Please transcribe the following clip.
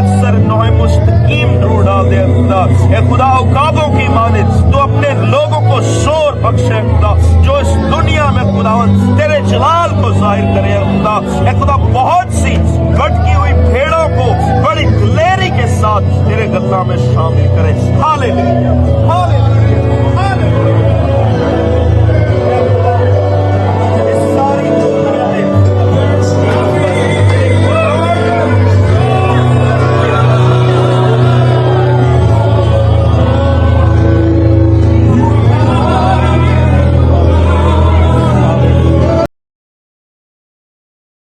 अक्सर नौए मुस्तकीम ढूंढ डाल दे खुदा। ए खुदा औकाबों की मानिद तो अपने लोगों को शोर बख्शे खुदा, जो इस दुनिया में खुदा तेरे जलाल को जाहिर करे खुदा। ए खुदा बहुत सी भटकी